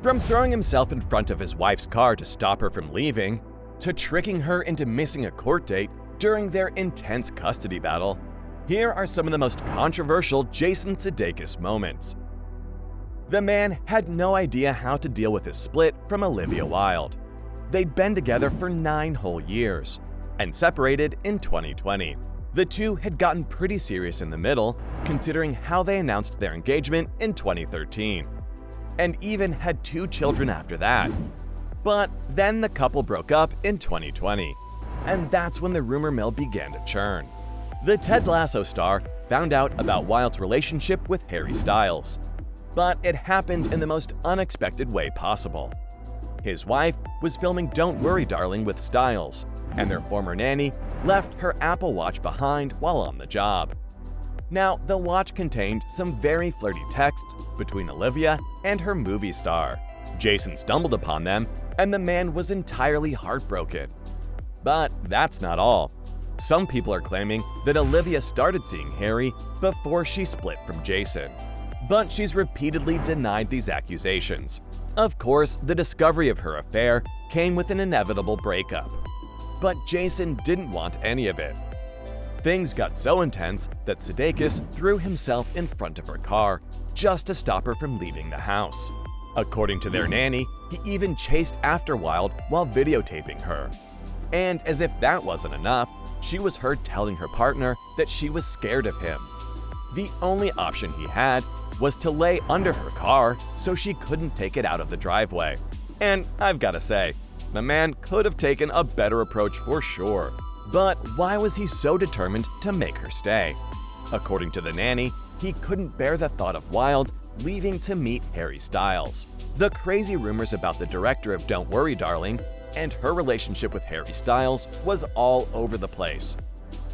From throwing himself in front of his wife's car to stop her from leaving, to tricking her into missing a court date during their intense custody battle, here are some of the most controversial Jason Sudeikis moments. The man had no idea how to deal with his split from Olivia Wilde. They'd been together for 9 whole years and separated in 2020. The two had gotten pretty serious in the middle, considering how they announced their engagement in 2013, and even had 2 children after that. But then the couple broke up in 2020, and that's when the rumor mill began to churn. The Ted Lasso star found out about Wilde's relationship with Harry Styles, but it happened in the most unexpected way possible. His wife was filming Don't Worry Darling with Styles, and their former nanny left her Apple Watch behind while on the job. Now, the watch contained some very flirty texts between Olivia and her movie star. Jason stumbled upon them, and the man was entirely heartbroken. But that's not all. Some people are claiming that Olivia started seeing Harry before she split from Jason. But she's repeatedly denied these accusations. Of course, the discovery of her affair came with an inevitable breakup. But Jason didn't want any of it. Things got so intense that Sudeikis threw himself in front of her car just to stop her from leaving the house. According to their nanny, he even chased after Wilde while videotaping her. And as if that wasn't enough, she was heard telling her partner that she was scared of him. The only option he had was to lay under her car so she couldn't take it out of the driveway. And I've gotta say, the man could have taken a better approach for sure. But why was he so determined to make her stay? According to the nanny, he couldn't bear the thought of Wilde leaving to meet Harry Styles. The crazy rumors about the director of Don't Worry Darling and her relationship with Harry Styles was all over the place.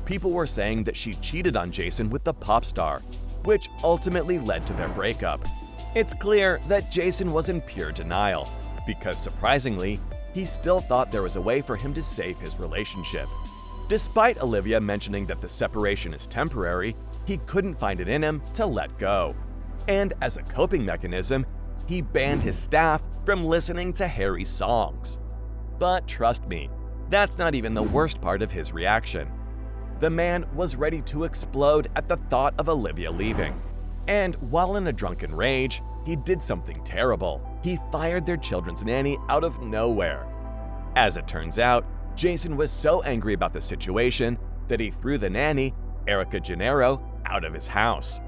People were saying that she cheated on Jason with the pop star, which ultimately led to their breakup. It's clear that Jason was in pure denial, because surprisingly, he still thought there was a way for him to save his relationship. Despite Olivia mentioning that the separation is temporary, he couldn't find it in him to let go. And as a coping mechanism, he banned his staff from listening to Harry's songs. But trust me, that's not even the worst part of his reaction. The man was ready to explode at the thought of Olivia leaving. And while in a drunken rage, he did something terrible. He fired their children's nanny out of nowhere. As it turns out, Jason was so angry about the situation that he threw the nanny, Erica Gennaro, out of his house.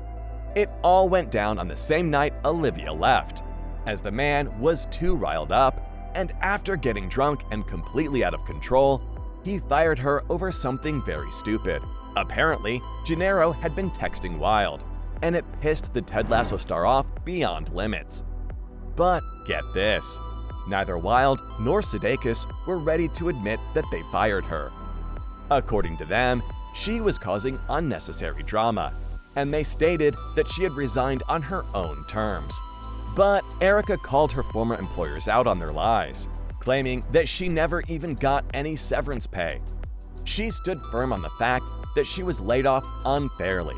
It all went down on the same night Olivia left, as the man was too riled up, and after getting drunk and completely out of control, he fired her over something very stupid. Apparently, Gennaro had been texting Wilde, and it pissed the Ted Lasso star off beyond limits. But get this, neither Wilde nor Sudeikis were ready to admit that they fired her. According to them, she was causing unnecessary drama, and they stated that she had resigned on her own terms. But Erica called her former employers out on their lies, claiming that she never even got any severance pay. She stood firm on the fact that she was laid off unfairly.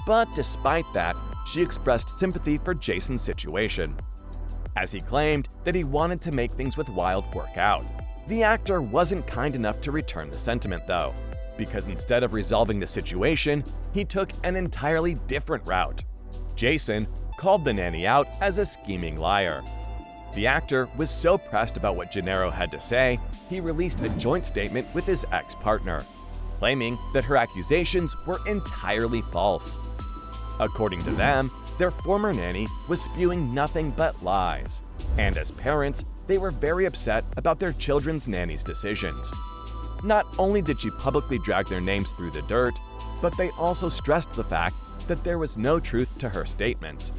But despite that, she expressed sympathy for Jason's situation, as he claimed that he wanted to make things with Wilde work out. The actor wasn't kind enough to return the sentiment though, because instead of resolving the situation, he took an entirely different route. Jason called the nanny out as a scheming liar. The actor was so pressed about what Gennaro had to say, he released a joint statement with his ex-partner, claiming that her accusations were entirely false. According to them, their former nanny was spewing nothing but lies, and as parents, they were very upset about their children's nanny's decisions. Not only did she publicly drag their names through the dirt, but they also stressed the fact that there was no truth to her statements.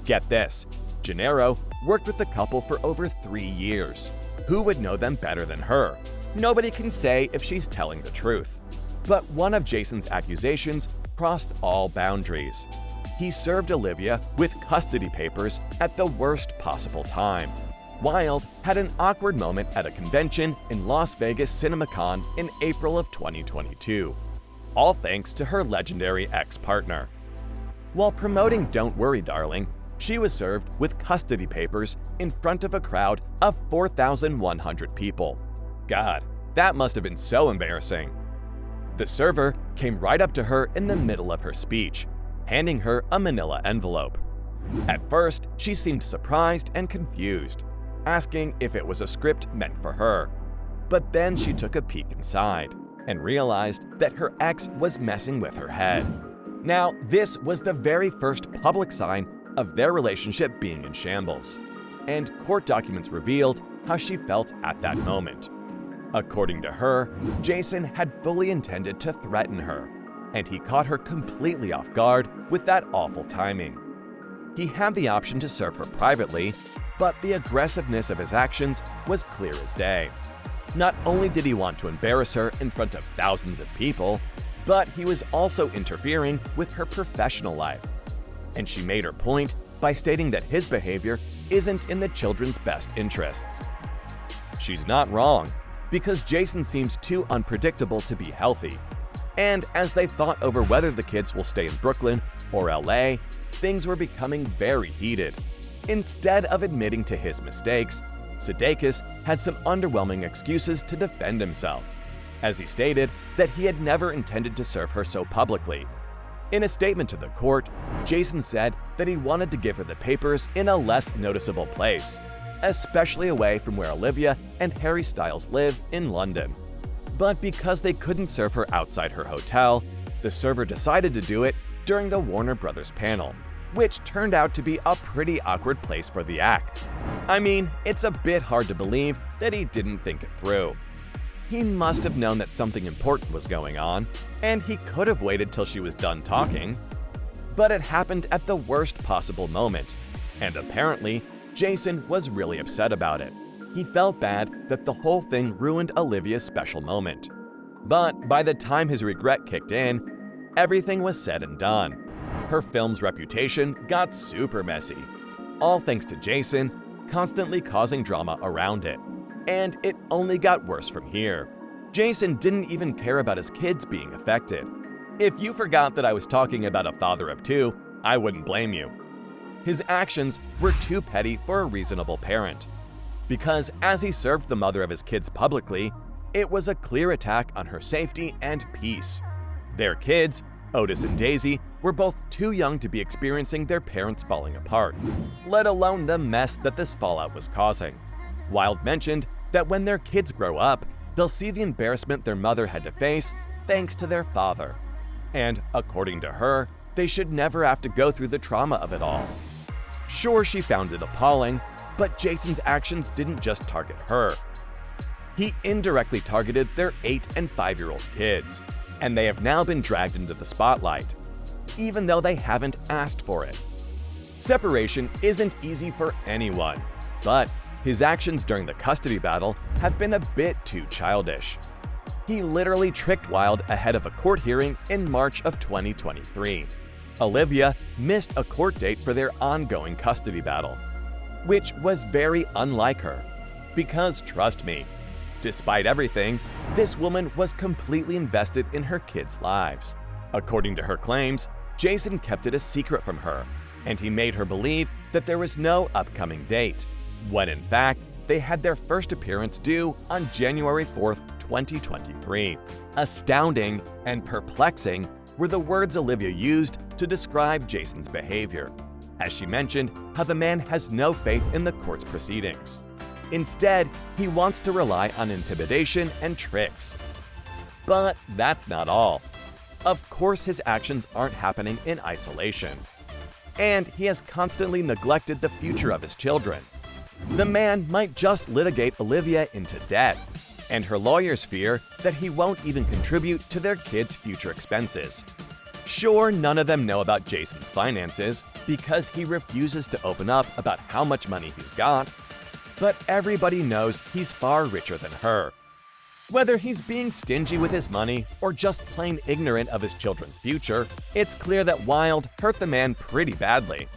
Get this, Gennaro worked with the couple for over 3 years. Who would know them better than her? Nobody can say if she's telling the truth. But one of Jason's accusations crossed all boundaries. He served Olivia with custody papers at the worst possible time. Wilde had an awkward moment at a convention in Las Vegas CinemaCon in April of 2022, all thanks to her legendary ex-partner. While promoting Don't Worry Darling, she was served with custody papers in front of a crowd of 4,100 people. God, that must have been so embarrassing. The server came right up to her in the middle of her speech, handing her a manila envelope. At first, she seemed surprised and confused, asking if it was a script meant for her. But then she took a peek inside and realized that her ex was messing with her head. Now, this was the very first public sign of their relationship being in shambles, and court documents revealed how she felt at that moment. According to her, Jason had fully intended to threaten her, and he caught her completely off guard with that awful timing. He had the option to serve her privately, but the aggressiveness of his actions was clear as day. Not only did he want to embarrass her in front of thousands of people, but he was also interfering with her professional life. And she made her point by stating that his behavior isn't in the children's best interests. She's not wrong, because Jason seems too unpredictable to be healthy. And as they fought over whether the kids will stay in Brooklyn or LA, things were becoming very heated. Instead of admitting to his mistakes, Sudeikis had some underwhelming excuses to defend himself, as he stated that he had never intended to serve her so publicly. In a statement to the court, Jason said that he wanted to give her the papers in a less noticeable place, especially away from where Olivia and Harry Styles live in London. But because they couldn't serve her outside her hotel, the server decided to do it during the Warner Brothers panel, which turned out to be a pretty awkward place for the act. I mean, it's a bit hard to believe that he didn't think it through. He must have known that something important was going on, and he could have waited till she was done talking. But it happened at the worst possible moment, and apparently, Jason was really upset about it. He felt bad that the whole thing ruined Olivia's special moment. But by the time his regret kicked in, everything was said and done. Her film's reputation got super messy, all thanks to Jason constantly causing drama around it. And it only got worse from here. Jason didn't even care about his kids being affected. If you forgot that I was talking about a father of two, I wouldn't blame you. His actions were too petty for a reasonable parent. Because as he served the mother of his kids publicly, it was a clear attack on her safety and peace. Their kids, Otis and Daisy, were both too young to be experiencing their parents falling apart, let alone the mess that this fallout was causing. Wilde mentioned that when their kids grow up, they'll see the embarrassment their mother had to face thanks to their father. And according to her, they should never have to go through the trauma of it all. Sure, she found it appalling, but Jason's actions didn't just target her. He indirectly targeted their 8 and 5-year-old kids, and they have now been dragged into the spotlight, even though they haven't asked for it. Separation isn't easy for anyone, but his actions during the custody battle have been a bit too childish. He literally tricked Wilde ahead of a court hearing in March of 2023. Olivia missed a court date for their ongoing custody battle, which was very unlike her. Because trust me, despite everything, this woman was completely invested in her kids' lives. According to her claims, Jason kept it a secret from her, and he made her believe that there was no upcoming date, when in fact, they had their first appearance due on January 4th, 2023. Astounding and perplexing were the words Olivia used to describe Jason's behavior, as she mentioned how the man has no faith in the court's proceedings. Instead, he wants to rely on intimidation and tricks. But that's not all. Of course, his actions aren't happening in isolation. And he has constantly neglected the future of his children. The man might just litigate Olivia into debt, and her lawyers fear that he won't even contribute to their kids' future expenses. Sure, none of them know about Jason's finances because he refuses to open up about how much money he's got, but everybody knows he's far richer than her. Whether he's being stingy with his money or just plain ignorant of his children's future, it's clear that Wilde hurt the man pretty badly.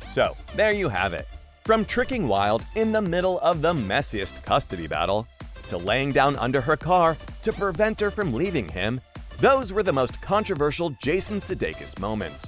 So, there you have it. From tricking Wilde in the middle of the messiest custody battle, to laying down under her car to prevent her from leaving him, those were the most controversial Jason Sudeikis moments.